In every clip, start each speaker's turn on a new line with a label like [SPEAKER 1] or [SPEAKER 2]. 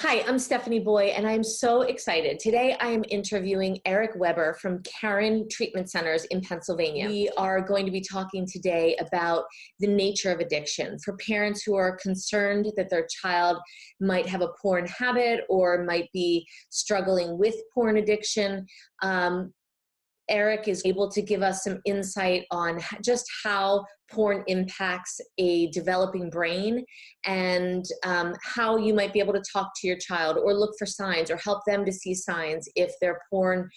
[SPEAKER 1] Hi, I'm Stephanie Boye, and I'm so excited. Today, I am interviewing Eric Weber from Caron Treatment Centers in Pennsylvania. We are going to be talking today about the nature of addiction for parents who are concerned that their child might have a porn habit or might be struggling with porn addiction. Eric is able to give us some insight on just how porn impacts a developing brain and how you might be able to talk to your child or look for signs or help them to see signs if their porn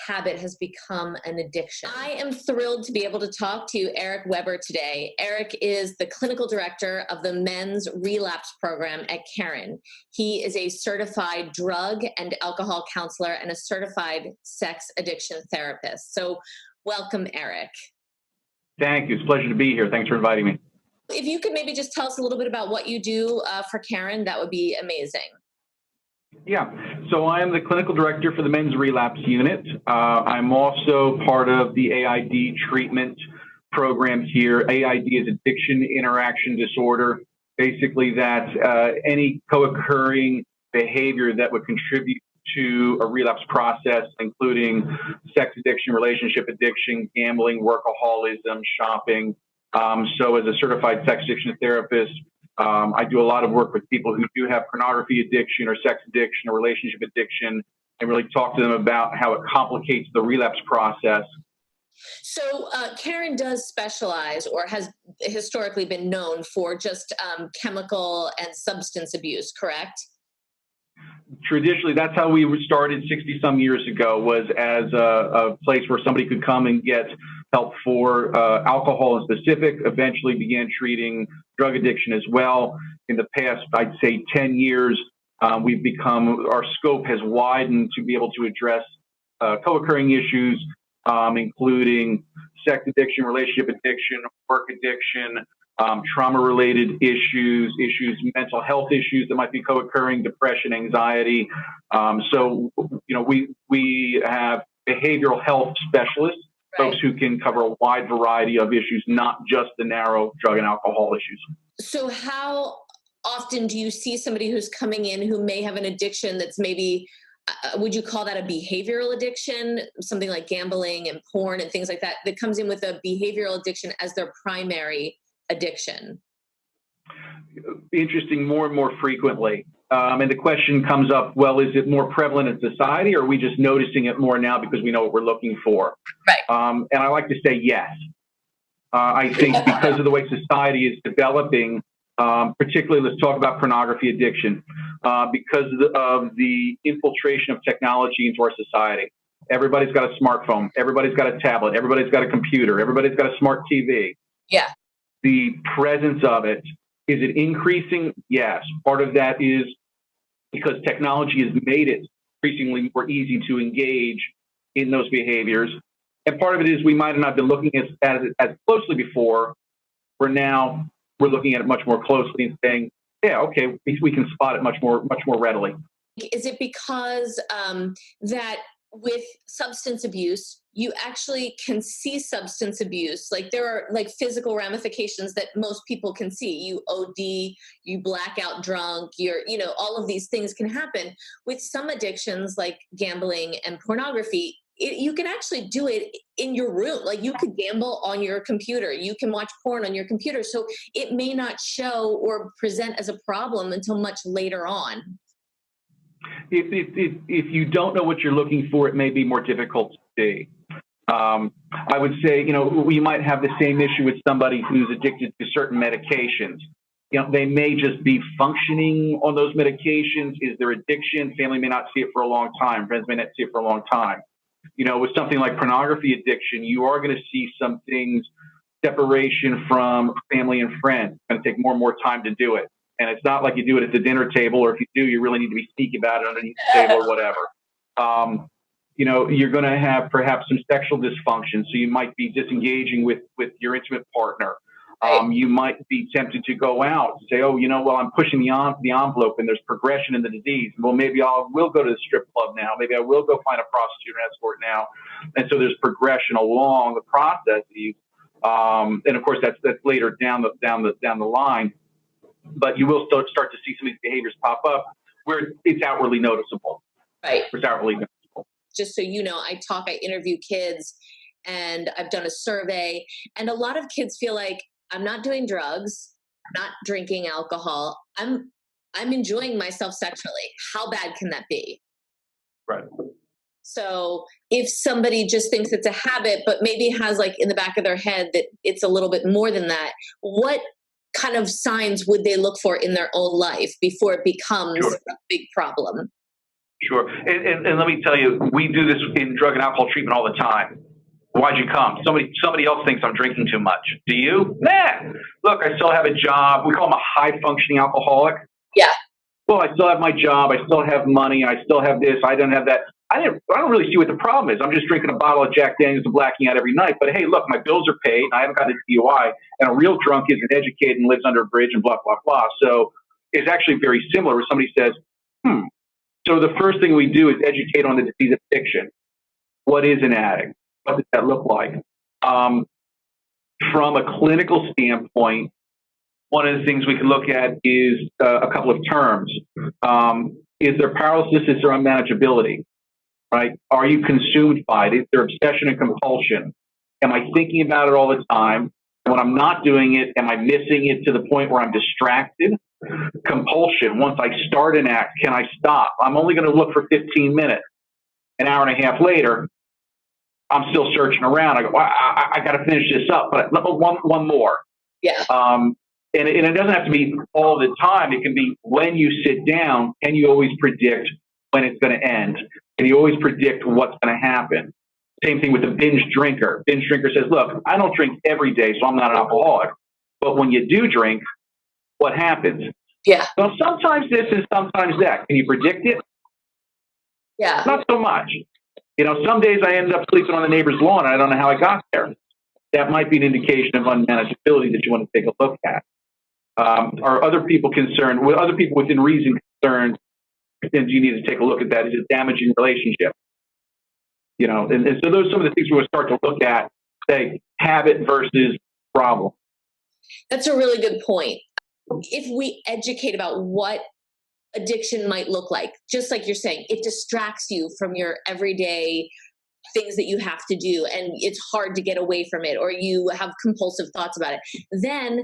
[SPEAKER 1] habit has become an addiction. I am thrilled to be able to talk to Eric Weber today. Eric is the clinical director of the men's relapse program at Caron. He is a certified drug and alcohol counselor and a certified sex addiction therapist. So welcome, Eric.
[SPEAKER 2] Thank you. It's a pleasure to be here. Thanks for inviting me.
[SPEAKER 1] If you could maybe just tell us a little bit about what you do for Caron, that would be amazing.
[SPEAKER 2] Yeah. So I am the clinical director for the men's relapse unit. I'm also part of the AID treatment program here. AID is addiction interaction disorder. Basically, that's any co-occurring behavior that would contribute to a relapse process, including sex addiction, relationship addiction, gambling, workaholism, shopping. So as a certified sex addiction therapist, I do a lot of work with people who do have pornography addiction or sex addiction or relationship addiction and really talk to them about how it complicates the relapse process.
[SPEAKER 1] So Caron does specialize or has historically been known for just chemical and substance abuse, correct?
[SPEAKER 2] Traditionally, that's how we started 60 some years ago, was as a place where somebody could come and get help for alcohol in specific, eventually began treating drug addiction as well. In the past, I'd say 10 years, our scope has widened to be able to address co-occurring issues, including sex addiction, relationship addiction, work addiction, trauma-related issues, mental health issues that might be co-occurring, depression, anxiety. So, we have behavioral health specialists, right, folks who can cover a wide variety of issues, not just the narrow drug and alcohol issues.
[SPEAKER 1] So how often do you see somebody who's coming in who may have an addiction that's maybe, would you call that a behavioral addiction, something like gambling and porn and things like that, that comes in with a behavioral addiction as their primary addiction?
[SPEAKER 2] Interesting, more and more frequently. And the question comes up, well, is it more prevalent in society, or are we just noticing it more now because we know what we're looking for?
[SPEAKER 1] Right.
[SPEAKER 2] And I like to say yes. I think because of the way society is developing, particularly let's talk about pornography addiction, because of the infiltration of technology into our society. Everybody's got a smartphone. Everybody's got a tablet. Everybody's got a computer. Everybody's got a smart TV.
[SPEAKER 1] Yeah.
[SPEAKER 2] The presence of it, is it increasing? Yes. Part of that is because technology has made it increasingly more easy to engage in those behaviors. And part of it is we might have not been looking at it as closely before. We're looking at it much more closely and saying, yeah, okay, we can spot it much more readily.
[SPEAKER 1] Is it because that with substance abuse, you actually can see substance abuse? Like there are like physical ramifications that most people can see. You OD, you black out drunk, all of these things can happen. With some addictions like gambling and pornography, you can actually do it in your room. Like you could gamble on your computer. You can watch porn on your computer. So it may not show or present as a problem until much later on.
[SPEAKER 2] If you don't know what you're looking for, it may be more difficult to see. I would say, we might have the same issue with somebody who's addicted to certain medications. They may just be functioning on those medications. Is there addiction? Family may not see it for a long time. Friends may not see it for a long time. With something like pornography addiction, you are going to see some things, separation from family and friends. It's going to take more and more time to do it. And it's not like you do it at the dinner table, or if you do, you really need to be sneaky about it underneath the table or whatever. You're going to have perhaps some sexual dysfunction. So you might be disengaging with your intimate partner. You might be tempted to go out and say, I'm pushing the envelope and there's progression in the disease. Well, maybe I will go to the strip club now. Maybe I will go find a prostitute or escort now. And so there's progression along the processes. And of course, that's later down the line. But you will start to see some of these behaviors pop up where it's outwardly noticeable.
[SPEAKER 1] Right.
[SPEAKER 2] It's outwardly noticeable.
[SPEAKER 1] Just so you know, I interview kids, and I've done a survey, and a lot of kids feel like, I'm not doing drugs, I'm not drinking alcohol, I'm enjoying myself sexually. How bad can that be?
[SPEAKER 2] Right.
[SPEAKER 1] So if somebody just thinks it's a habit, but maybe has like in the back of their head that it's a little bit more than that, what kind of signs would they look for in their own life before it becomes
[SPEAKER 2] Sure.
[SPEAKER 1] a big problem?
[SPEAKER 2] Sure. And let me tell you, we do this in drug and alcohol treatment all the time. Why'd you come? Somebody else thinks I'm drinking too much. Do you? Nah. Look, I still have a job. We call them a high-functioning alcoholic.
[SPEAKER 1] Yeah.
[SPEAKER 2] Well, I still have my job. I still have money. I still have this. I don't have that. I don't really see what the problem is. I'm just drinking a bottle of Jack Daniels and blacking out every night. But hey, look, my bills are paid. And I haven't got a DUI. And a real drunk isn't educated and lives under a bridge and blah, blah, blah. So it's actually very similar where somebody says, So the first thing we do is educate on the disease of addiction. What is an addict? What does that look like? From a clinical standpoint, one of the things we can look at is a couple of terms. Is there powerlessness or unmanageability? Right? Are you consumed by it? Is there obsession and compulsion? Am I thinking about it all the time? And when I'm not doing it, am I missing it to the point where I'm distracted? Compulsion. Once I start an act, can I stop? I'm only going to look for 15 minutes. An hour and a half later, I'm still searching around. I go, I got to finish this up, but one more.
[SPEAKER 1] Yeah.
[SPEAKER 2] And it doesn't have to be all the time. It can be when you sit down, can you always predict when it's going to end? Can you always predict what's going to happen? Same thing with the binge drinker. Binge drinker says, look, I don't drink every day, so I'm not an alcoholic. But when you do drink, what happens?
[SPEAKER 1] Yeah.
[SPEAKER 2] Well, sometimes this and sometimes that. Can you predict it?
[SPEAKER 1] Yeah.
[SPEAKER 2] Not so much. Some days I end up sleeping on the neighbor's lawn and I don't know how I got there. That might be an indication of unmanageability that you want to take a look at. Are other people concerned? With other people within reason concerned? And you need to take a look at that. Is it damaging relationship? And so those are some of the things we want to start to look at. Say habit versus problem.
[SPEAKER 1] That's a really good point. If we educate about what addiction might look like, just like you're saying, it distracts you from your everyday things that you have to do, and it's hard to get away from it, or you have compulsive thoughts about it, then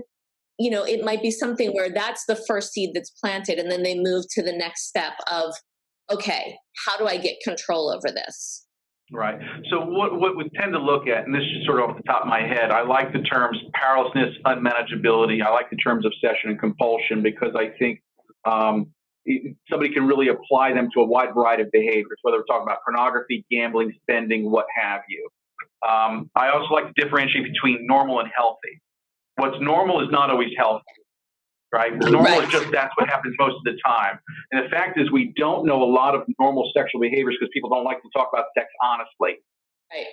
[SPEAKER 1] it might be something where that's the first seed that's planted, and then they move to the next step of, okay, how do I get control over this?
[SPEAKER 2] Right. So what we tend to look at, and this is sort of off the top of my head, I like the terms powerlessness, unmanageability. I like the terms obsession and compulsion because I think somebody can really apply them to a wide variety of behaviors, whether we're talking about pornography, gambling, spending, what have you. I also like to differentiate between normal and healthy. What's normal is not always healthy. Right? Normal is just that's what happens most of the time. And the fact is we don't know a lot of normal sexual behaviors because people don't like to talk about sex honestly.
[SPEAKER 1] Right.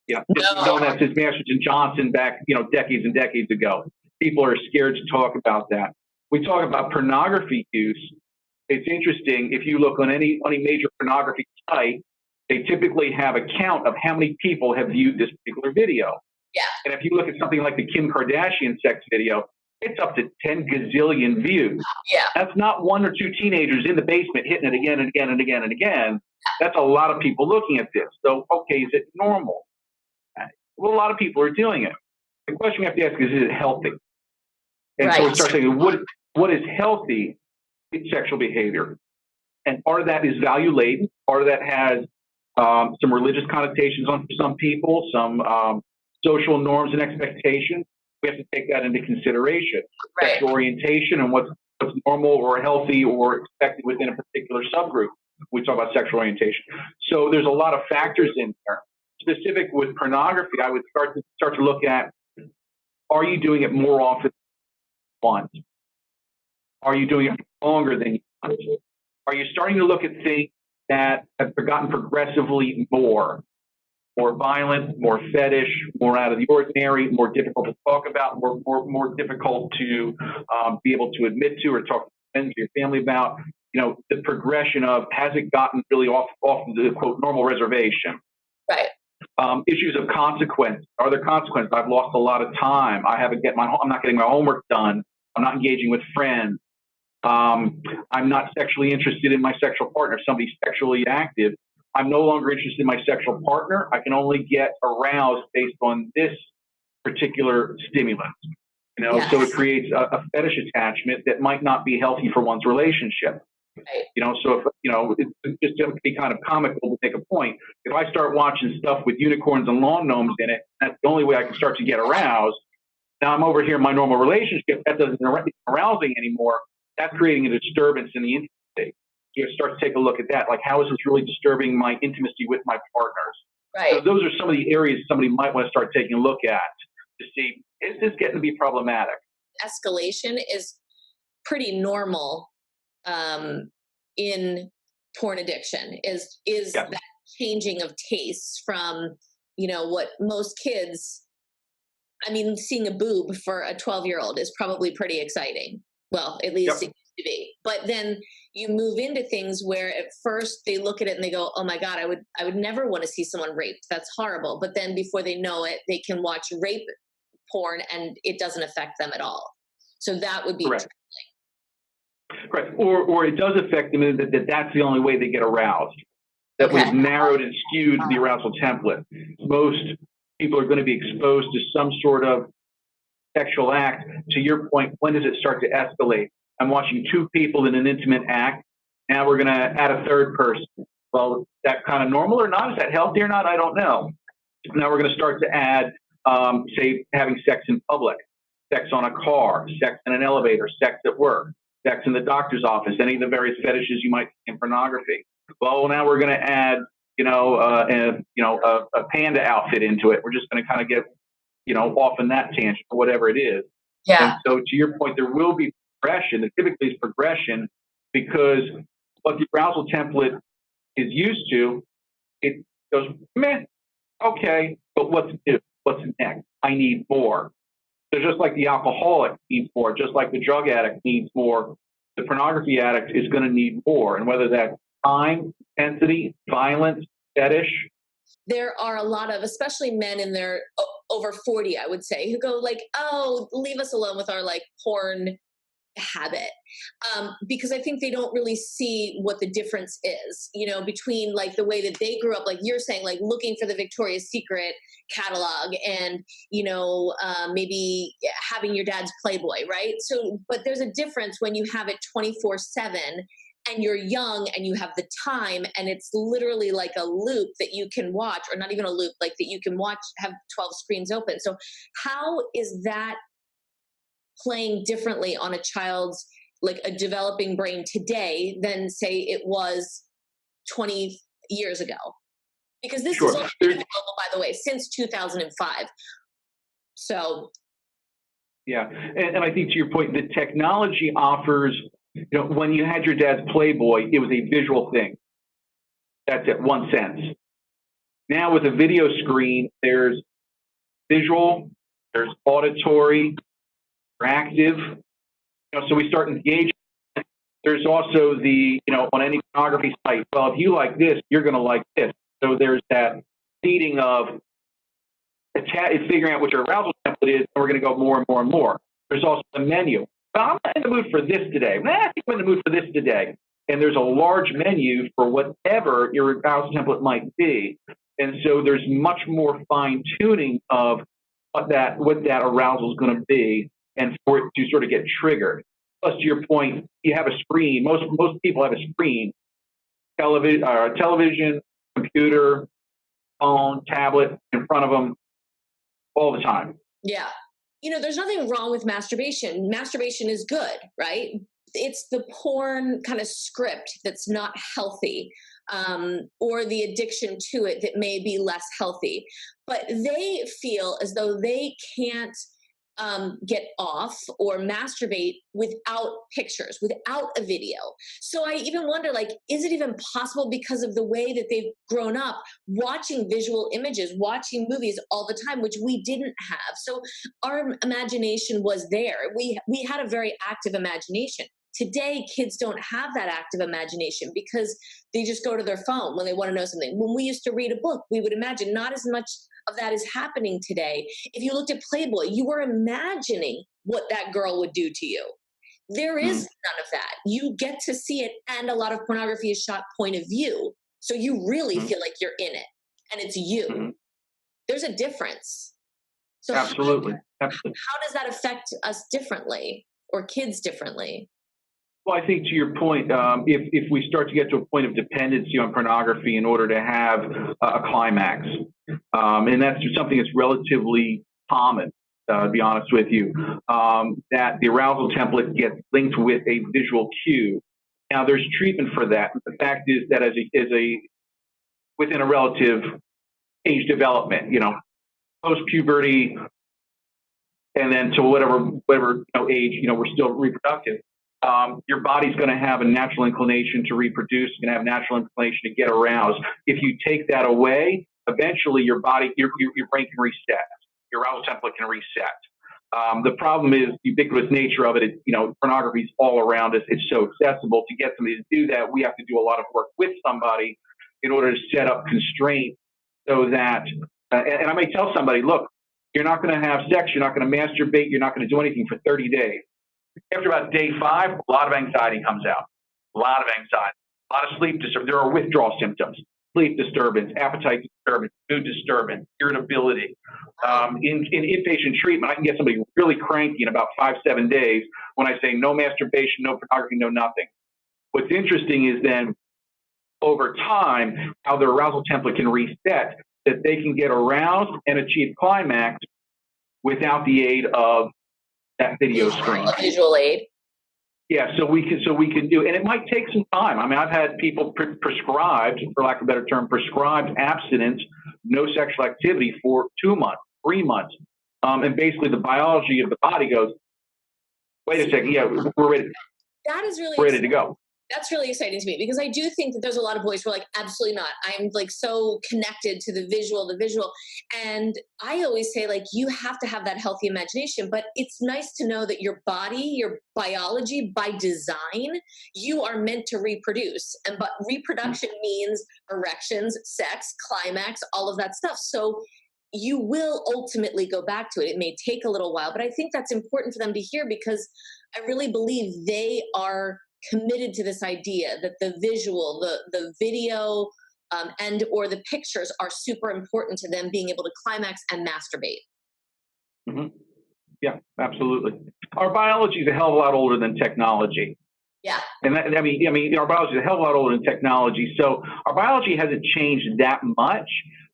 [SPEAKER 2] It's known as his Masters and Johnson back, decades and decades ago. People are scared to talk about that. We talk about pornography use. It's interesting. If you look on any major pornography site, they typically have a count of how many people have viewed this particular video.
[SPEAKER 1] Yeah.
[SPEAKER 2] And if you look at something like the Kim Kardashian sex video, it's up to 10 gazillion views.
[SPEAKER 1] Yeah.
[SPEAKER 2] That's not one or two teenagers in the basement hitting it again and again and again and again. That's a lot of people looking at this. So, okay, is it normal? Well, a lot of people are doing it. The question we have to ask is it healthy? And so we start saying, what is healthy? It's sexual behavior. And part of that is value laden. Part of that has some religious connotations on some people, some social norms and expectations. We have to take that into consideration.
[SPEAKER 1] Right.
[SPEAKER 2] Sexual orientation and what's normal or healthy or expected within a particular subgroup. We talk about sexual orientation. So there's a lot of factors in there. Specific with pornography, I would start to look at, are you doing it more often than you want? Are you doing it longer than you want? Are you starting to look at things that have gotten progressively more violent, more fetish, more out of the ordinary, more difficult to talk about, more difficult to be able to admit to or talk to friends or your family about? The progression of, has it gotten really off the quote normal reservation?
[SPEAKER 1] Right.
[SPEAKER 2] Issues of consequence. Are there consequences? I've lost a lot of time. I'm not getting my homework done. I'm not engaging with friends. I'm not sexually interested in my sexual partner. If somebody's sexually active, I'm no longer interested in my sexual partner. I can only get aroused based on this particular stimulus.
[SPEAKER 1] Yes.
[SPEAKER 2] So it creates a fetish attachment that might not be healthy for one's relationship.
[SPEAKER 1] Right.
[SPEAKER 2] So if, it's just to be kind of comical to make a point, if I start watching stuff with unicorns and lawn gnomes in it, that's the only way I can start to get aroused. Now I'm over here in my normal relationship, that doesn't arousing anymore. That's creating a disturbance in the intimacy. You start to take a look at that, like how is this really disturbing my intimacy with my partners?
[SPEAKER 1] Right.
[SPEAKER 2] So those are some of the areas somebody might want to start taking a look at to see, is this getting to be problematic?
[SPEAKER 1] Escalation is pretty normal in porn addiction, is
[SPEAKER 2] Yeah.
[SPEAKER 1] that changing of tastes from, what most kids, seeing a boob for a 12-year-old is probably pretty exciting. Well, at least
[SPEAKER 2] Yep.
[SPEAKER 1] it used to be. But then you move into things where at first they look at it and they go, oh my God, I would never want to see someone raped. That's horrible. But then before they know it, they can watch rape porn and it doesn't affect them at all. So that would be
[SPEAKER 2] correct. Right. Or it does affect them in that's the only way they get aroused. That
[SPEAKER 1] Okay.
[SPEAKER 2] we've narrowed and skewed the arousal template. Most people are going to be exposed to some sort of sexual act. To your point, when does it start to escalate? I'm watching two people in an intimate act. Now we're going to add a third person. Well, is that kind of normal or not? Is that healthy or not? I don't know. Now we're going to start to add, say, having sex in public, sex on a car, sex in an elevator, sex at work, sex in the doctor's office, any of the various fetishes you might see in pornography. Well, now we're going to add, a panda outfit into it. We're just going to kind of get, off in that tangent or whatever it is.
[SPEAKER 1] Yeah.
[SPEAKER 2] And so to your point, there will be progression. It typically is progression because what the arousal template is used to, it goes, meh, okay, but what's new? What's next? I need more. So just like the alcoholic needs more, just like the drug addict needs more, the pornography addict is going to need more. And whether that's time, intensity, violence, fetish.
[SPEAKER 1] There are a lot of, especially men in their over 40, I would say, who go like, oh, leave us alone with our like porn habit. Because I think they don't really see what the difference is, between like the way that they grew up, like you're saying, like looking for the Victoria's Secret catalog and, maybe having your dad's Playboy, right? So, but there's a difference when you have it 24/7 and you're young and you have the time and it's literally like a loop that you can watch, or not even a loop, like that you can watch, have 12 screens open. So how is that playing differently on a child's, like a developing brain today than say it was 20 years ago? Because this is only been available, by the way, since 2005. So.
[SPEAKER 2] Yeah. And I think to your point, the technology offers, when you had your dad's Playboy, it was a visual thing. That's it, one sense. Now with a video screen, there's visual, there's auditory, interactive. So we start engaging. There's also the, on any pornography site, well, if you like this, you're going to like this. So there's that seeding of figuring out what your arousal template is, and we're going to go more and more and more. There's also the menu. Well, I'm not in the mood for this today. I think I'm in the mood for this today. And there's a large menu for whatever your arousal template might be. And so there's much more fine tuning of what that arousal is going to be, and for it to sort of get triggered. Plus, to your point, you have a screen. Most people have a screen, television, computer, phone, tablet in front of them all the time.
[SPEAKER 1] Yeah. There's nothing wrong with masturbation. Masturbation is good, right? It's the porn kind of script that's not healthy, or the addiction to it that may be less healthy. But they feel as though they can't get off or masturbate without pictures, without a video. So I even wonder, like, is it even possible because of the way that they've grown up watching visual images, watching movies all the time, which we didn't have. So our imagination was there. We had a very active imagination. Today, kids don't have that active imagination because they just go to their phone when they want to know something. When we used to read a book, we would imagine. Not as much of that is happening today. If you looked at Playboy, you were imagining what that girl would do to you. There is none of that. You get to see it, and a lot of pornography is shot point of view. So you really feel like you're in it, and it's you. There's a difference. So
[SPEAKER 2] Absolutely.
[SPEAKER 1] How does that affect us differently, or kids differently?
[SPEAKER 2] Well, I think to your point, if we start to get to a point of dependency on pornography in order to have a climax, and that's something that's relatively common, to be honest with you, that the arousal template gets linked with a visual cue. Now, there's treatment for that. The fact is that within a relative age development, post-puberty, and then to whatever age, we're still reproductive. Your body's going to have a natural inclination to reproduce, going to have a natural inclination to get aroused. If you take that away, eventually your brain can reset. Your arousal template can reset. The problem is the ubiquitous nature of it. Pornography is all around us. It's so accessible. To get somebody to do that, we have to do a lot of work with somebody in order to set up constraints so that, and I may tell somebody, look, you're not going to have sex, you're not going to masturbate, you're not going to do anything for 30 days. After about day 5, a lot of anxiety comes out. A lot of anxiety. A lot of sleep disturbance. There are withdrawal symptoms. Sleep disturbance, appetite disturbance, mood disturbance, irritability. In inpatient treatment, I can get somebody really cranky in about 5-7 days when I say no masturbation, no pornography, no nothing. What's interesting is then over time, how their arousal template can reset, that they can get aroused and achieve climax without the aid of that video screen.
[SPEAKER 1] A visual aid.
[SPEAKER 2] Yeah, so we can do, and it might take some time. I mean, I've had people prescribed, for lack of a better term, prescribed abstinence, no sexual activity for 2 months, 3 months, and basically the biology of the body goes, wait a second, yeah, we're ready.
[SPEAKER 1] That is really
[SPEAKER 2] ready to go.
[SPEAKER 1] That's really exciting to me, because I do think that there's a lot of boys who are like, absolutely not. I'm like so connected to the visual. And I always say, like, you have to have that healthy imagination, but it's nice to know that your body, your biology by design, you are meant to reproduce. But reproduction means erections, sex, climax, all of that stuff. So you will ultimately go back to it. It may take a little while, but I think that's important for them to hear, because I really believe they are committed to this idea that the visual, the video, and or the pictures are super important to them being able to climax and masturbate.
[SPEAKER 2] Yeah, absolutely. Our biology is a hell of a lot older than technology.
[SPEAKER 1] Yeah.
[SPEAKER 2] And that, I mean, our biology is a hell of a lot older than technology. So our biology hasn't changed that much.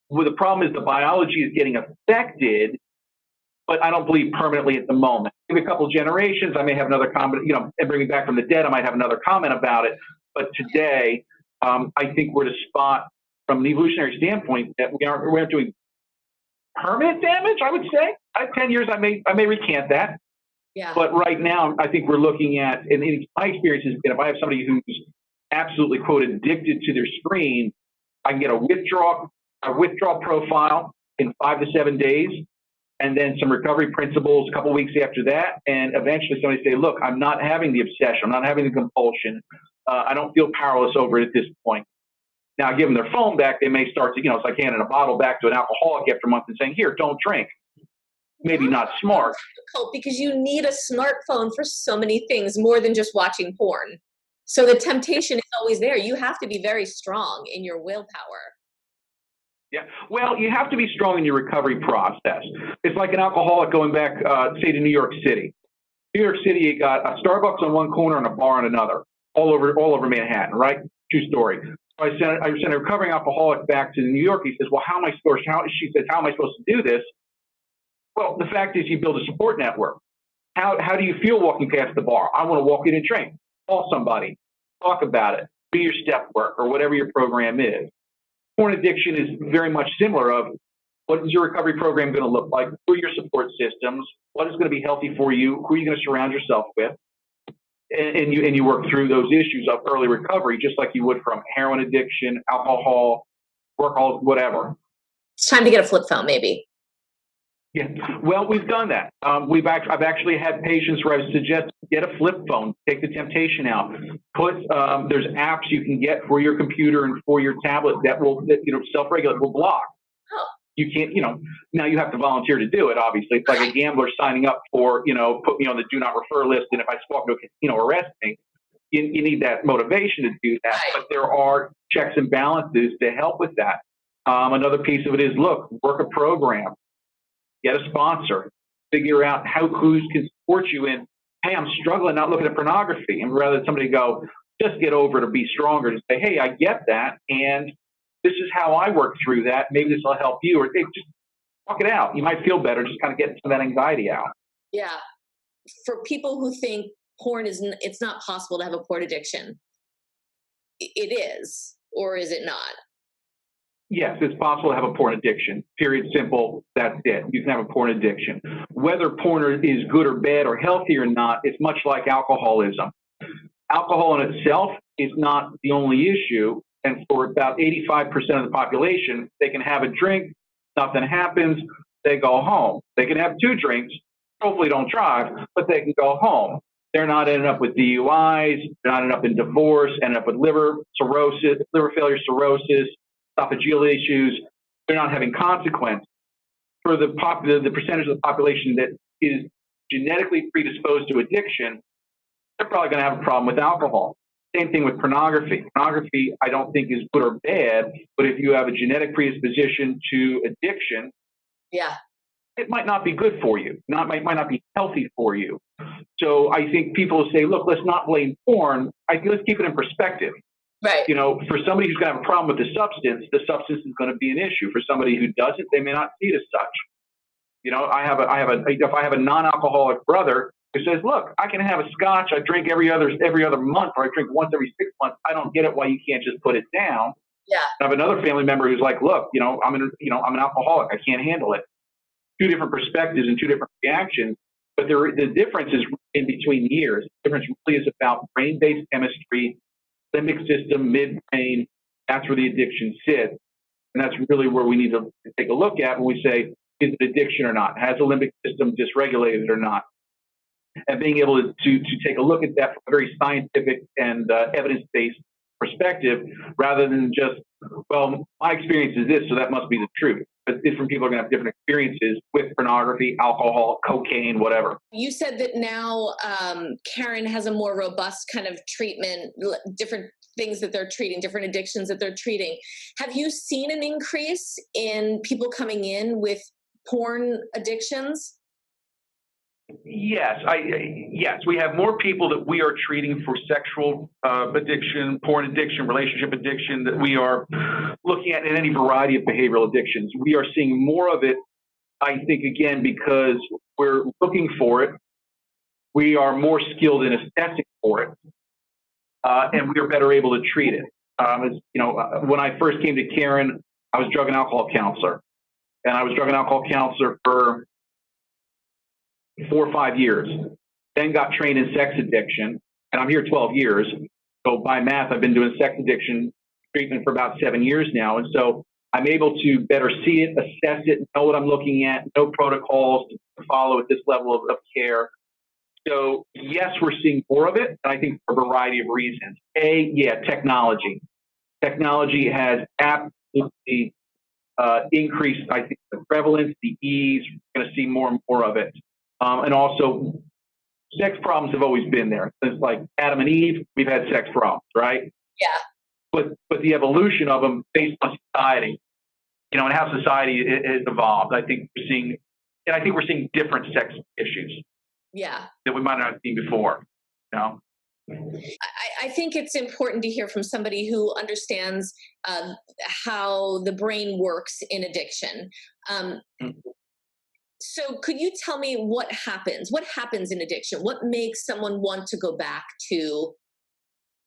[SPEAKER 2] Well, the problem is the biology is getting affected, but I don't believe permanently at the moment. Maybe a couple of generations, I may have another comment, and bring me back from the dead, I might have another comment about it. But today, I think we're at a spot from an evolutionary standpoint that we're doing permanent damage, I would say. 10 years, I may recant that.
[SPEAKER 1] Yeah.
[SPEAKER 2] But right now, I think we're looking at, and my experience has been, if I have somebody who's absolutely, quote, addicted to their screen, I can get a withdrawal profile in 5 to 7 days, and then some recovery principles a couple of weeks after that. And eventually somebody say, look, I'm not having the obsession. I'm not having the compulsion. I don't feel powerless over it at this point. Now, I give them their phone back. They may start to, it's like handing a bottle back to an alcoholic after a month and saying, here, don't drink. Maybe not smart.
[SPEAKER 1] Because you need a smartphone for so many things more than just watching porn. So the temptation is always there. You have to be very strong in your willpower.
[SPEAKER 2] Yeah, well, you have to be strong in your recovery process. It's like an alcoholic going back, say, to New York City. New York City, you got a Starbucks on one corner and a bar on another, all over Manhattan, right? True story. So I sent a recovering alcoholic back to New York. He says, well, she says, how am I supposed to do this? Well, the fact is you build a support network. How do you feel walking past the bar? I want to walk in and drink. Call somebody. Talk about it. Do your step work or whatever your program is. Porn addiction is very much similar of what is your recovery program going to look like? Who are your support systems? What is going to be healthy for you? Who are you going to surround yourself with? And you work through those issues of early recovery, just like you would from heroin addiction, alcohol, workaholic, whatever.
[SPEAKER 1] It's time to get a flip phone, maybe.
[SPEAKER 2] Yeah, well, we've done that. I've actually had patients where I suggest get a flip phone, take the temptation out. There's apps you can get for your computer and for your tablet that will self-regulate, will block.
[SPEAKER 1] Oh.
[SPEAKER 2] You can't, now you have to volunteer to do it, obviously. It's like a gambler signing up for, put me on the do not refer list, and if I walk into a casino, arrest me. You need that motivation to do that, but there are checks and balances to help with that. Another piece of it is, look, work a program, get a sponsor, figure out who can support you in, hey, I'm struggling not looking at pornography. And rather than somebody go, just get over it or be stronger, to say, hey, I get that, and this is how I work through that. Maybe this will help you, or hey, just talk it out. You might feel better, just kind of getting some of that anxiety out.
[SPEAKER 1] Yeah. For people who think it's not possible to have a porn addiction, it is, or is it not?
[SPEAKER 2] Yes, it's possible to have a porn addiction. Period. Simple. That's it. You can have a porn addiction. Whether porn is good or bad or healthy or not, it's much like alcoholism. Alcohol in itself is not the only issue. And for about 85% of the population, they can have a drink, nothing happens, they go home. They can have 2 drinks, hopefully don't drive, but they can go home. They're not ending up with DUIs, they're not ending up in divorce, ending up with liver failure, cirrhosis, esophageal issues. They're not having consequence. For the percentage of the population that is genetically predisposed to addiction, they're probably going to have a problem with alcohol. Same thing with pornography. Pornography, I don't think is good or bad, but if you have a genetic predisposition to addiction, it might not be good for you. Might not be healthy for you. So I think people say, look, let's not blame porn. Let's keep it in perspective.
[SPEAKER 1] Right.
[SPEAKER 2] For somebody who's going to have a problem with the substance is going to be an issue. For somebody who doesn't, they may not see it as such. If I have a non-alcoholic brother who says, look, I can have a scotch, I drink every other month, or I drink once every 6 months. I don't get it why you can't just put it down.
[SPEAKER 1] Yeah.
[SPEAKER 2] I have another family member who's like, look, I'm an alcoholic. I can't handle it. 2 different perspectives and 2 different reactions. But the difference is in between years. The difference really is about brain-based chemistry, limbic system, midbrain. That's where the addiction sits. And that's really where we need to take a look at when we say, is it addiction or not? Has the limbic system dysregulated or not? And being able to take a look at that from a very scientific and evidence-based perspective, rather than just, well, my experience is this, so that must be the truth. But different people are going to have different experiences with pornography, alcohol, cocaine, whatever.
[SPEAKER 1] You said that now Caron has a more robust kind of treatment, different things that they're treating, different addictions that they're treating. Have you seen an increase in people coming in with porn addictions?
[SPEAKER 2] Yes, yes, we have more people that we are treating for sexual addiction, porn addiction, relationship addiction, that we are looking at in any variety of behavioral addictions. We are seeing more of it, I think, again, because we're looking for it. We are more skilled in assessing for it, and we are better able to treat it. When I first came to Caron, I was drug and alcohol counselor, and I was drug and alcohol counselor for 4 or 5 years, then got trained in sex addiction, and I'm here 12 years. So by math, I've been doing sex addiction treatment for about 7 years now. And so I'm able to better see it, assess it, know what I'm looking at, know protocols to follow at this level of care. So yes, we're seeing more of it, and I think for a variety of reasons. Technology. Technology has absolutely increased, I think, the prevalence, the ease. We're going to see more and more of it. And also, sex problems have always been there. Since like Adam and Eve, we've had sex problems, right?
[SPEAKER 1] Yeah.
[SPEAKER 2] But the evolution of them based on society, and how society has evolved. I think we're seeing different sex issues.
[SPEAKER 1] Yeah.
[SPEAKER 2] That we might not have seen before.
[SPEAKER 1] I think it's important to hear from somebody who understands how the brain works in addiction. So could you tell me what happens? What happens in addiction? What makes someone want to go back to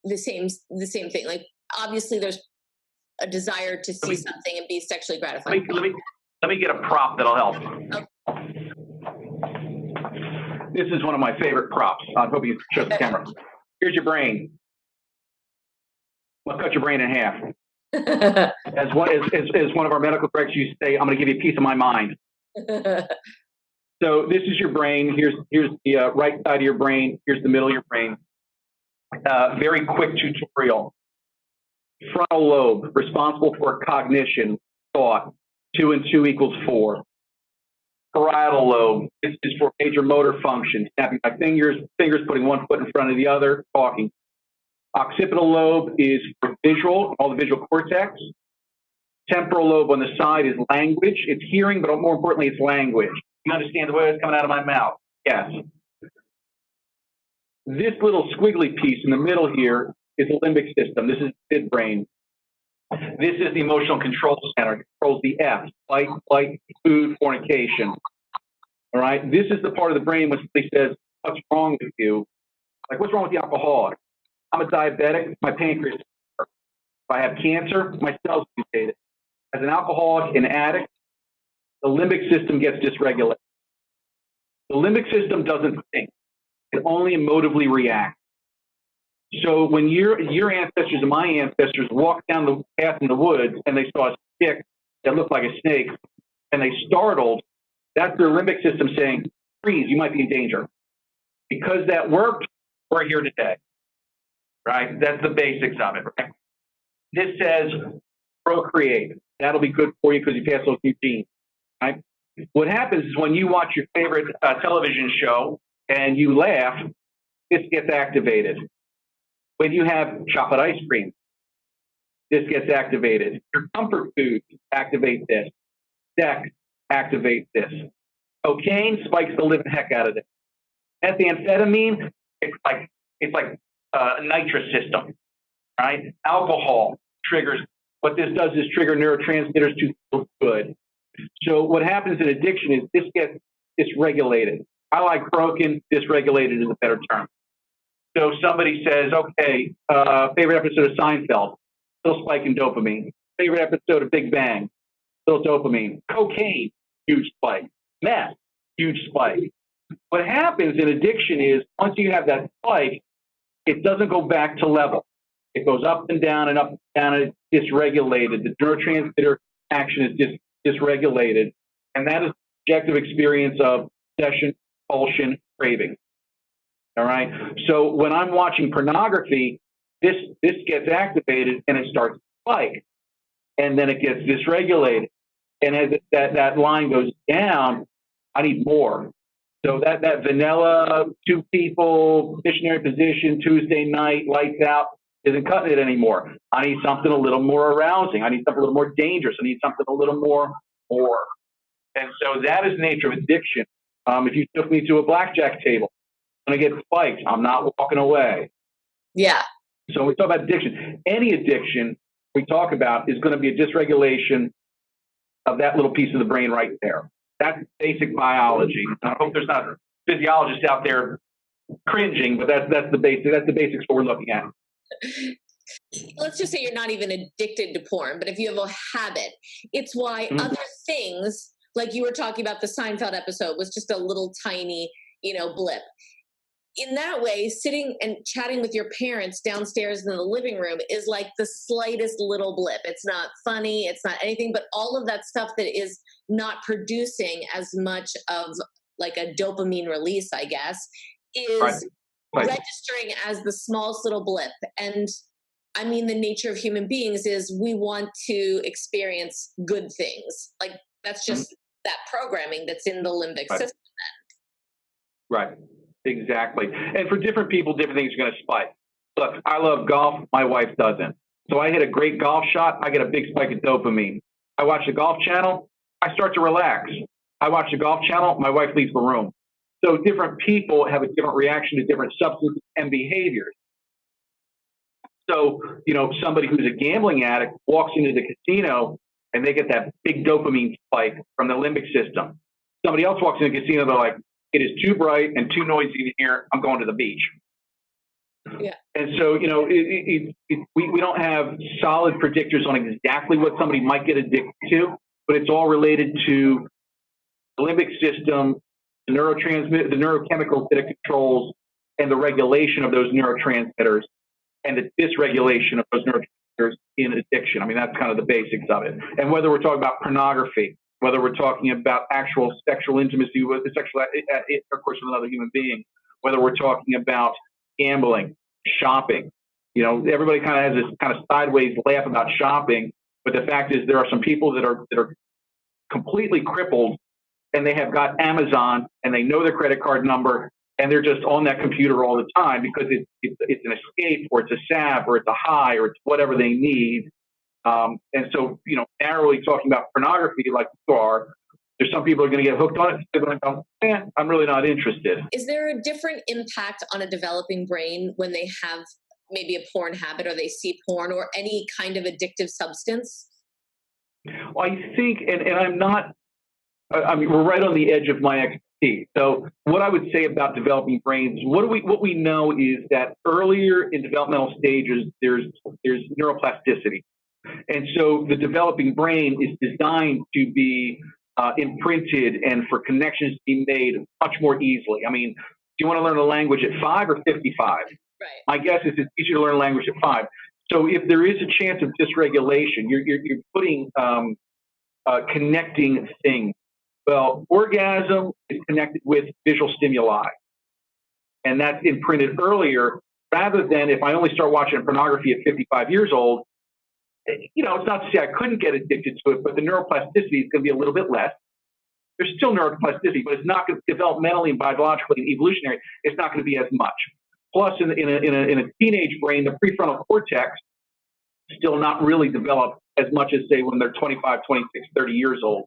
[SPEAKER 1] the same thing? Like, obviously there's a desire to see something and be sexually gratified.
[SPEAKER 2] Let me get a prop that'll help.
[SPEAKER 1] Okay.
[SPEAKER 2] This is one of my favorite props. I hope you show the camera. Here's your brain. I'll cut your brain in half. As one of our medical directors used to say, I'm going to give you a piece of my mind. So this is your brain. Here's the right side of your brain. Here's the middle of your brain. Very quick tutorial. Frontal lobe, responsible for cognition, thought. 2 and 2 equals 4. Parietal lobe, this is for major motor function, snapping my fingers, putting one foot in front of the other, talking. Occipital lobe is for visual, all the visual cortex. Temporal lobe on the side is language. It's hearing, but more importantly, it's language. You understand the way it's coming out of my mouth? Yes. This little squiggly piece in the middle here is the limbic system. This is midbrain. This is the emotional control center. It controls the F, fight, flight, food, fornication. All right. This is the part of the brain which says, "What's wrong with you?" Like, what's wrong with the alcoholic? I'm a diabetic. My pancreas hurts. If I have cancer, my cells are mutated. As an alcoholic, an addict, the limbic system gets dysregulated. The limbic system doesn't think. It only emotively reacts. So when your ancestors and my ancestors walked down the path in the woods and they saw a stick that looked like a snake and they startled, that's their limbic system saying, "Freeze, you might be in danger." Because that worked, we're here today, right? That's the basics of it, right? This says procreate. That'll be good for you because you pass those few genes, right? What happens is when you watch your favorite television show and you laugh, this gets activated. When you have chocolate ice cream, this gets activated. Your comfort food activate this. Sex activate this. Cocaine spikes the living heck out of it. Methamphetamine, it's like a nitrous system, right? Alcohol triggers. What this does is trigger neurotransmitters to feel good. So what happens in addiction is this gets dysregulated. I like broken, dysregulated is a better term. So somebody says, okay, favorite episode of Seinfeld, still spiking dopamine. Favorite episode of Big Bang, still dopamine. Cocaine, huge spike. Meth, huge spike. What happens in addiction is once you have that spike, it doesn't go back to level. It goes up and down and up and down, and it's dysregulated. The neurotransmitter action is dysregulated. And that is the objective experience of obsession, compulsion, craving. All right. So when I'm watching pornography, this gets activated and it starts to spike, and then it gets dysregulated. And as that line goes down, I need more. So that vanilla 2 people missionary position Tuesday night lights out isn't cutting it anymore. I need something a little more arousing. I need something a little more dangerous. I need something a little more. And so that is the nature of addiction. If you took me to a blackjack table, I'm going to get spiked. I'm not walking away.
[SPEAKER 1] Yeah.
[SPEAKER 2] So when we talk about addiction, any addiction we talk about is going to be a dysregulation of that little piece of the brain right there. That's basic biology. I hope there's not physiologists out there cringing, but that's the basic. That's the basics what we're looking at.
[SPEAKER 1] Let's just say you're not even addicted to porn, but if you have a habit, it's why other things, like you were talking about the Seinfeld episode, was just a little tiny, blip. In that way, sitting and chatting with your parents downstairs in the living room is like the slightest little blip. It's not funny. It's not anything, but all of that stuff that is not producing as much of like a dopamine release, I guess, is
[SPEAKER 2] right.
[SPEAKER 1] registering as the smallest little blip. And I mean, the nature of human beings is we want to experience good things. Like that's just that programming that's in the limbic system.
[SPEAKER 2] Right. Exactly. And for different people, different things are going to spike. Look, I love golf. My wife doesn't. So I hit a great golf shot. I get a big spike of dopamine. I watch the Golf Channel. I start to relax. I watch the Golf Channel. My wife leaves the room. So different people have a different reaction to different substances and behaviors. So, somebody who's a gambling addict walks into the casino and they get that big dopamine spike from the limbic system. Somebody else walks in the casino, they're like, it is too bright and too noisy in here. I'm going to the beach.
[SPEAKER 1] Yeah.
[SPEAKER 2] And so, we don't have solid predictors on exactly what somebody might get addicted to, but it's all related to the limbic system, the neurochemicals that it controls, and the regulation of those neurotransmitters, and the dysregulation of those neurotransmitters in addiction. I mean, that's kind of the basics of it. And whether we're talking about pornography, whether we're talking about actual sexual intimacy with of course, with another human being, whether we're talking about gambling, shopping, everybody kind of has this kind of sideways laugh about shopping, but the fact is there are some people that are completely crippled and they have got Amazon and they know their credit card number and they're just on that computer all the time because it's an escape or it's a salve or it's a high or it's whatever they need. And so, narrowly talking about pornography like you are, there's some people who are going to get hooked on it. They're going to go, I'm really not interested.
[SPEAKER 1] Is there a different impact on a developing brain when they have maybe a porn habit or they see porn or any kind of addictive substance?
[SPEAKER 2] Well, I think, and I'm not, we're right on the edge of my expertise. So what I would say about developing brains, what we know is that earlier in developmental stages, there's neuroplasticity. And so the developing brain is designed to be imprinted and for connections to be made much more easily. I mean, do you want to learn a language at 5 or 55?
[SPEAKER 1] Right.
[SPEAKER 2] My guess is it's easier to learn a language at 5. So if there is a chance of dysregulation, you're putting connecting things. Well, orgasm is connected with visual stimuli, and that's imprinted earlier rather than if I only start watching pornography at 55 years old. It's not to say I couldn't get addicted to it, but the neuroplasticity is going to be a little bit less. There's still neuroplasticity, but it's not going to developmentally and biologically and evolutionary. It's not going to be as much. Plus, in a teenage brain, the prefrontal cortex is still not really developed as much as, say, when they're 25, 26, 30 years old.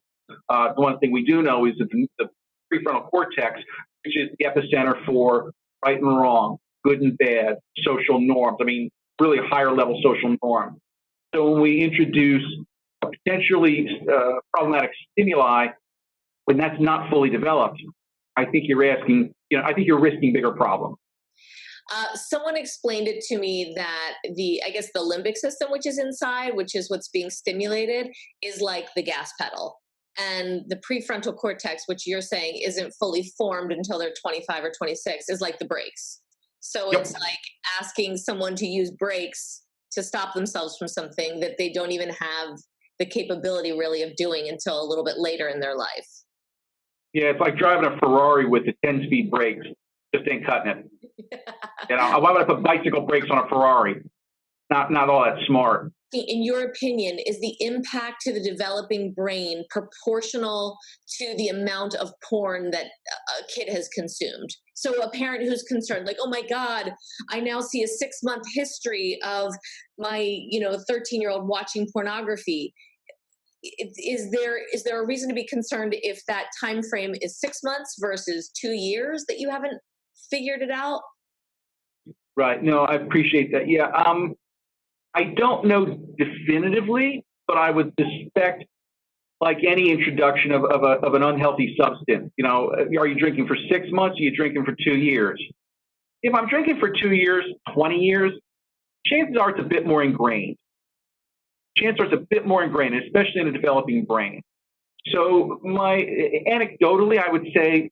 [SPEAKER 2] The one thing we do know is that the prefrontal cortex, which is the epicenter for right and wrong, good and bad, social norms, really higher level social norms. So when we introduce a potentially problematic stimuli, when that's not fully developed, I think you're risking bigger problems.
[SPEAKER 1] Someone explained it to me that the limbic system, which is inside, which is what's being stimulated, is like the gas pedal. And the prefrontal cortex, which you're saying isn't fully formed until they're 25 or 26, is like the brakes. So
[SPEAKER 2] Yep.
[SPEAKER 1] It's like asking someone to use brakes to stop themselves from something that they don't even have the capability really of doing until a little bit later in their life.
[SPEAKER 2] Yeah, it's like driving a Ferrari with the 10-speed brakes. Just ain't cutting it. Why would I put bicycle brakes on a Ferrari? Not all that smart.
[SPEAKER 1] In your opinion, is the impact to the developing brain proportional to the amount of porn that a kid has consumed? So a parent who's concerned, like, oh my God, I now see a 6-month history of my, 13-year-old watching pornography. Is there a reason to be concerned if that time frame is 6 months versus 2 years that you haven't figured it out?
[SPEAKER 2] Right. No, I appreciate that. Yeah. I don't know definitively, but I would suspect, like any introduction of an unhealthy substance, are you drinking for 6 months? Are you drinking for 2 years? If I'm drinking for 2 years, 20 years, chances are it's a bit more ingrained. Especially in a developing brain. So anecdotally, I would say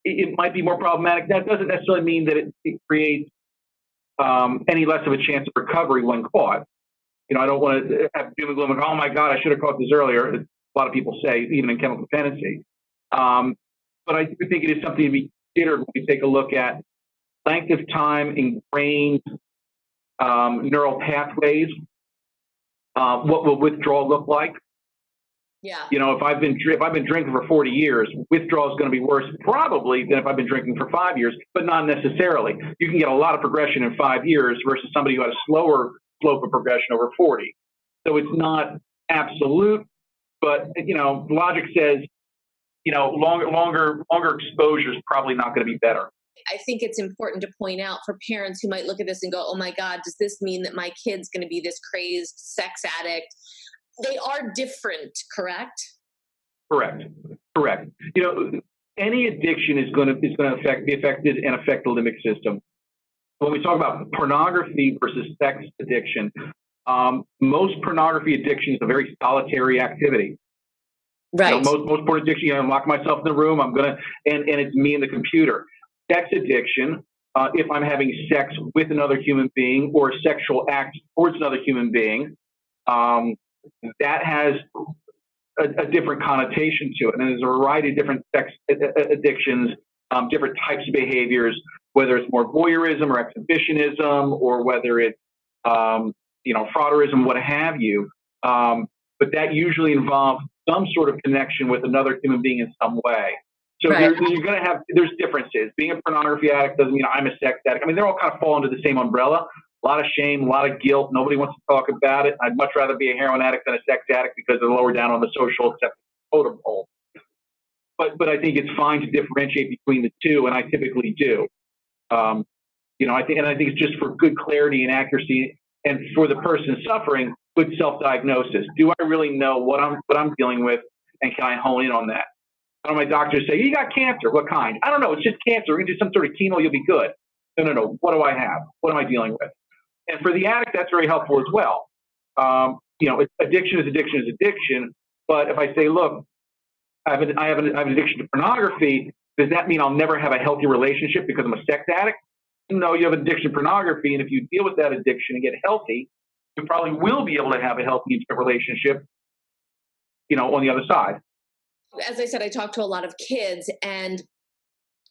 [SPEAKER 2] it might be more problematic. That doesn't necessarily mean that it creates any less of a chance of recovery when caught. I don't want to have doom and gloom and go, oh my God, I should have caught this earlier. A lot of people say, even in chemical dependency. But I do think it is something to be considered when we take a look at length of time, ingrained neural pathways. What will withdrawal look like?
[SPEAKER 1] Yeah.
[SPEAKER 2] If I've been drinking for 40 years, withdrawal is going to be worse probably than if I've been drinking for 5 years, but not necessarily. You can get a lot of progression in 5 years versus somebody who had a slower slope of progression over 40. So it's not absolute, but logic says longer exposure is probably not going to be better.
[SPEAKER 1] I think it's important to point out for parents who might look at this and go, oh my God, does this mean that my kid's going to be this crazed sex addict? They are different, correct?
[SPEAKER 2] Correct. Any addiction is going to be affected and affect the limbic system. When we talk about pornography versus sex addiction, most pornography addiction is a very solitary activity.
[SPEAKER 1] Right.
[SPEAKER 2] Most porn addiction, I lock myself in the room. I'm gonna, and it's me and the computer. Sex addiction, if I'm having sex with another human being or a sexual act towards another human being, that has a different connotation to it. And there's a variety of different sex addictions, different types of behaviors, whether it's more voyeurism or exhibitionism, or whether it's, frauderism, what have you. But that usually involves some sort of connection with another human being in some way. So
[SPEAKER 1] Right.
[SPEAKER 2] there's differences. Being a pornography addict doesn't mean I'm a sex addict. I mean, they're all kind of fall under the same umbrella. A lot of shame, a lot of guilt. Nobody wants to talk about it. I'd much rather be a heroin addict than a sex addict because they're lower down on the social acceptance totem pole. But I think it's fine to differentiate between the two, and I typically do. I think it's just for good clarity and accuracy, and for the person suffering, good self-diagnosis. Do I really know what I'm dealing with, and can I hone in on that? I don't know, my doctors say, you got cancer. What kind? I don't know. It's just cancer. We're going to do some sort of chemo. You'll be good. No. What do I have? What am I dealing with? And for the addict, that's very helpful as well. Addiction is addiction. But if I say, look, I have an addiction to pornography, does that mean I'll never have a healthy relationship because I'm a sex addict? No, you have an addiction to pornography, and if you deal with that addiction and get healthy, you probably will be able to have a healthy, intimate relationship, on the other side.
[SPEAKER 1] As I said, I talk to a lot of kids, and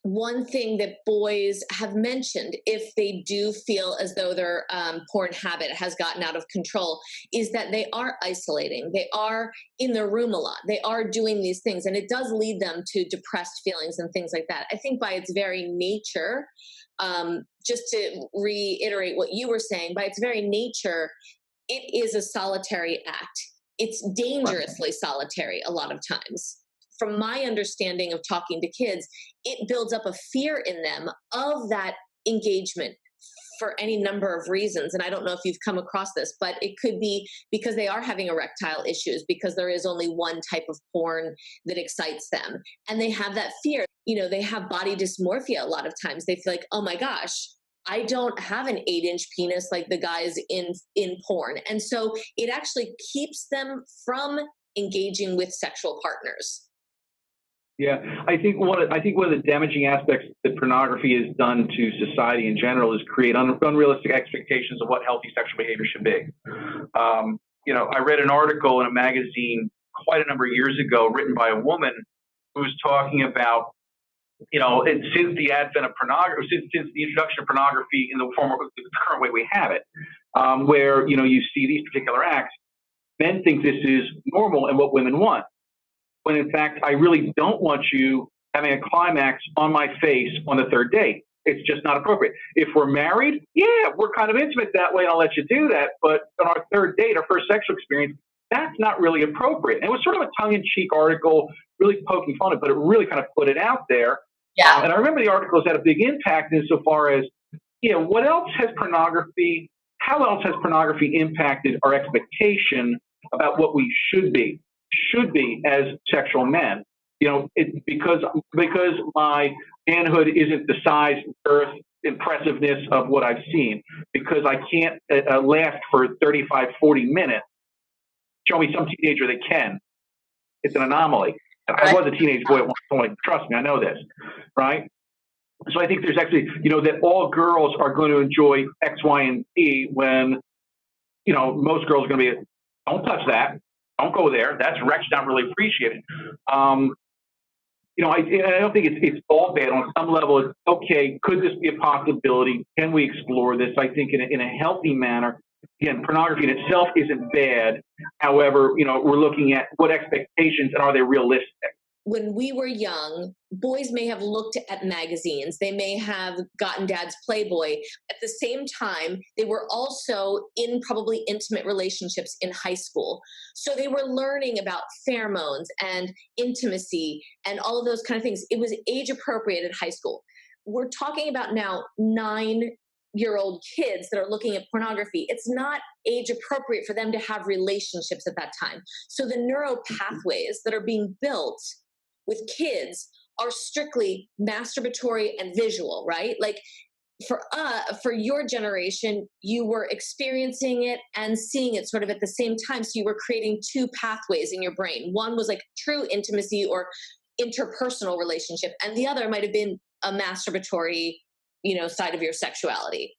[SPEAKER 1] one thing that boys have mentioned, if they do feel as though their porn habit has gotten out of control, is that they are isolating. They are in their room a lot. They are doing these things, and it does lead them to depressed feelings and things like that. I think by its very nature, just to reiterate what you were saying, by its very nature, it is a solitary act. It's dangerously solitary a lot of times. From my understanding of talking to kids, it builds up a fear in them of that engagement for any number of reasons. And I don't know if you've come across this, but it could be because they are having erectile issues, because there is only one type of porn that excites them. And they have that fear. They have body dysmorphia a lot of times. They feel like, oh my gosh, I don't have an 8-inch penis like the guys in porn. And so it actually keeps them from engaging with sexual partners.
[SPEAKER 2] Yeah, I think one of the damaging aspects that pornography has done to society in general is create unrealistic expectations of what healthy sexual behavior should be. I read an article in a magazine quite a number of years ago, written by a woman who was talking about, since the advent of pornography, since the introduction of pornography in the form of the current way we have it, where you see these particular acts, men think this is normal and what women want. When in fact, I really don't want you having a climax on my face on the third date. It's just not appropriate. If we're married, yeah, we're kind of intimate that way, and I'll let you do that. But on our third date, our first sexual experience, that's not really appropriate. And it was sort of a tongue-in-cheek article, really poking fun at it, but it really kind of put it out there.
[SPEAKER 1] Yeah.
[SPEAKER 2] And I remember the articles had a big impact insofar as, how else has pornography impacted our expectation about what we should be as sexual men? Because my manhood isn't the size, girth, impressiveness of what I've seen, because I can't last for 35, 40 minutes. Show me some teenager that can. It's an anomaly. And I was a teenage boy at one point. Trust me, I know this, right? So I think there's actually, that all girls are going to enjoy X, Y, and Z when, most girls are going to be, don't touch that. Don't go there. That's wretched, not really appreciated. I don't think it's all bad. On some level, it's okay. Could this be a possibility? Can we explore this? I think in a healthy manner. Again, pornography in itself isn't bad. However, we're looking at what expectations and are they realistic?
[SPEAKER 1] When we were young, boys may have looked at magazines. They may have gotten dad's Playboy. At the same time, they were also in probably intimate relationships in high school. So they were learning about pheromones and intimacy and all of those kind of things. It was age appropriate at high school. We're talking about now 9-year-old kids that are looking at pornography. It's not age appropriate for them to have relationships at that time. So the neural pathways that are being built with kids are strictly masturbatory and visual, right? Like for your generation, you were experiencing it and seeing it sort of at the same time. So you were creating two pathways in your brain. One was like true intimacy or interpersonal relationship, and the other might have been a masturbatory, side of your sexuality.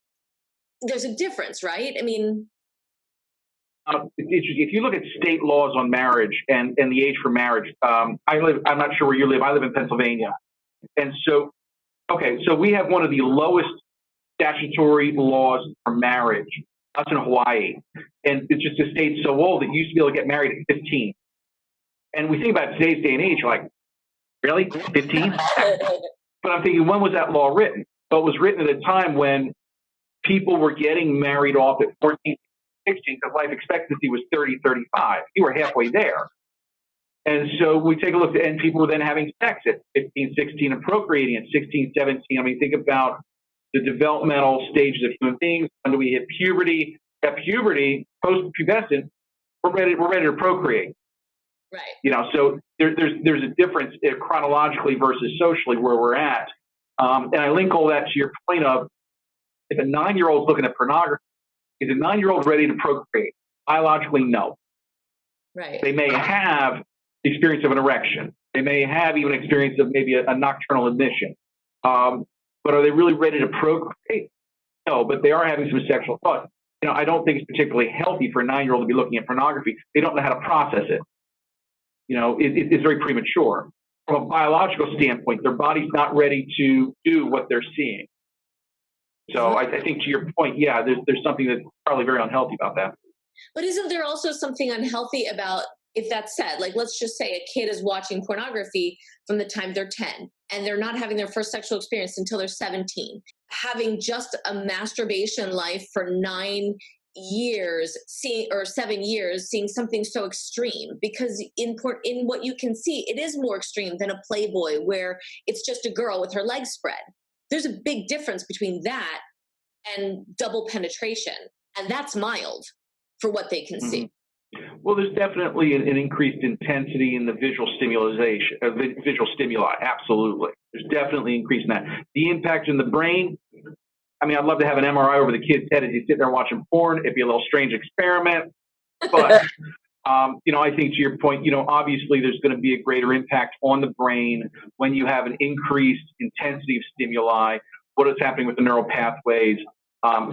[SPEAKER 1] There's a difference, right? I mean,
[SPEAKER 2] if you look at state laws on marriage and the age for marriage, I'm not sure where you live. I live in Pennsylvania. And so we have one of the lowest statutory laws for marriage. That's in Hawaii. And it's just a state so old that you used to be able to get married at 15. And we think about today's day and age, like, really? 15? But I'm thinking, when was that law written? Well, it was written at a time when people were getting married off at 14, 16, because life expectancy was 30, 35. You were halfway there. And so we take a look, and people were then having sex at 15, 16, and procreating at 16, 17. I mean, think about the developmental stages of human beings. When do we hit puberty? At puberty, post-pubescent, we're ready to procreate.
[SPEAKER 1] Right.
[SPEAKER 2] You know, so there's a difference chronologically versus socially where we're at. And I link all that to your point of, if a 9-year-old is looking at pornography, is a 9-year-old ready to procreate? Biologically, no.
[SPEAKER 1] Right.
[SPEAKER 2] They may have the experience of an erection. They may have even experience of maybe a nocturnal emission. But are they really ready to procreate? No, but they are having some sexual thoughts. You know, I don't think it's particularly healthy for a 9-year-old to be looking at pornography. They don't know how to process it. You know, it's very premature. From a biological standpoint, their body's not ready to do what they're seeing. So I think to your point, yeah, there's something that's probably very unhealthy about that.
[SPEAKER 1] But isn't there also something unhealthy about, if that's said, like, let's just say a kid is watching pornography from the time they're 10 and they're not having their first sexual experience until they're 17, having just a masturbation life for 9 years, or 7 years, seeing something so extreme, because in what you can see, it is more extreme than a Playboy where it's just a girl with her legs spread. There's a big difference between that and double penetration, and that's mild for what they can see.
[SPEAKER 2] Well, there's definitely an increased intensity in the visual stimuli. Absolutely. There's definitely increase in that. The impact in the brain, I mean, I'd love to have an MRI over the kid's head as he's sitting there watching porn. It'd be a little strange experiment. But, you know, I think to your point, you know, obviously there's going to be a greater impact on the brain when you have an increased intensity of stimuli. What is happening with the neural pathways?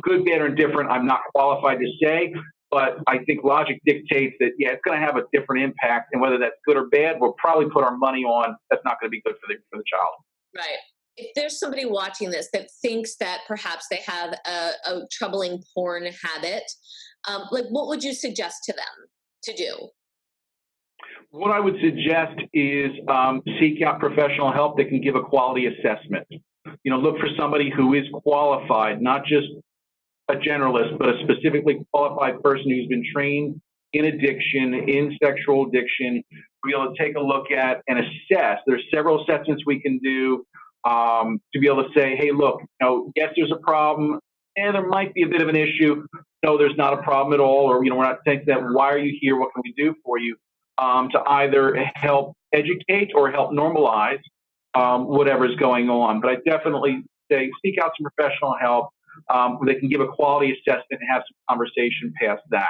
[SPEAKER 2] Good, bad, or indifferent, I'm not qualified to say. But I think logic dictates that, yeah, it's going to have a different impact. And whether that's good or bad, we'll probably put our money on that's not going to be good for the child.
[SPEAKER 1] Right. If there's somebody watching this that thinks that perhaps they have a troubling porn habit, like, what would you suggest to them to do?
[SPEAKER 2] What I would suggest is seek out professional help that can give a quality assessment. You know, look for somebody who is qualified, not just a generalist, but a specifically qualified person who's been trained in addiction, in sexual addiction, to be able to take a look at and assess. There's several assessments we can do to be able to say, hey, look, you know, yes, there's a problem, and there might be a bit of an issue. No, there's not a problem at all, or, you know, we're not saying that. Why are you here? What can we do for you? To either help educate or help normalize whatever's going on. But I definitely say seek out some professional help. Where they can give a quality assessment and have some conversation past that.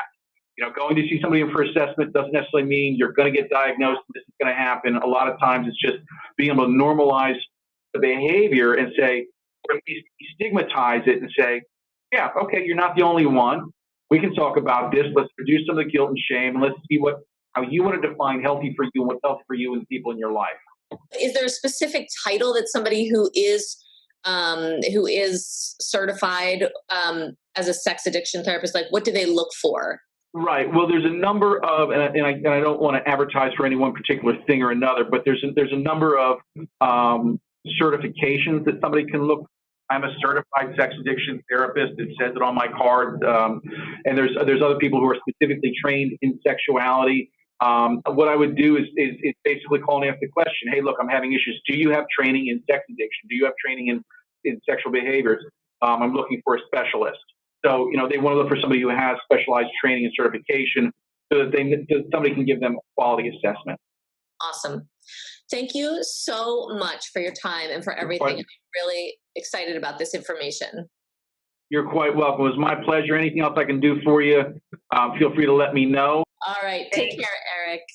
[SPEAKER 2] You know, going to see somebody for assessment doesn't necessarily mean you're going to get diagnosed and this is going to happen. A lot of times it's just being able to normalize the behavior and say, or at least stigmatize it and say, yeah, okay, you're not the only one. We can talk about this. Let's reduce some of the guilt and shame, and let's see how you want to define healthy for you and what's healthy for you and the people in your life.
[SPEAKER 1] Is there a specific title that somebody who is certified as a sex addiction therapist, like, what do they look for?
[SPEAKER 2] Right. Well, there's a number of, and I don't want to advertise for any one particular thing or another, but there's a number of certifications that somebody can look. I'm a certified sex addiction therapist. It says it on my card. And there's other people who are specifically trained in sexuality. What I would do is basically call and ask the question, hey, look, I'm having issues. Do you have training in sex addiction? Do you have training in sexual behaviors? I'm looking for a specialist. So, you know, they want to look for somebody who has specialized training and certification so that somebody can give them a quality assessment.
[SPEAKER 1] Awesome. Thank you so much for your time and for everything. I'm really excited about this information.
[SPEAKER 2] You're quite welcome. It was my pleasure. Anything else I can do for you, feel free to let me know.
[SPEAKER 1] All right. Take care, Eric.